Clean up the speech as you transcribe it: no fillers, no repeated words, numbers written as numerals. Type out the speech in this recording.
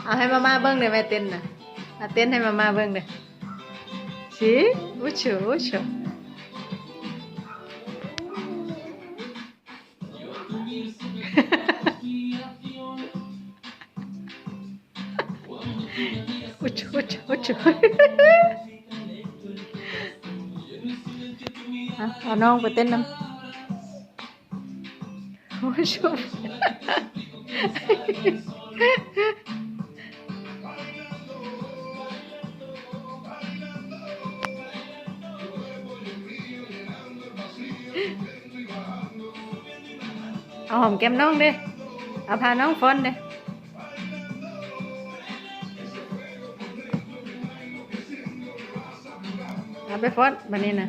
เอาให้มาเบิ้งเลยแม่เต้นน่ะเต้นให้มาเบิ้งเลยสิอุชอุชอุชอุชอุชเอาน้องไปเต้นน้ำอุชเอาหอมแก้มน้องดิเอาพาน้องฟ้อนดิเอาไปฟ้อนบันนี้นะ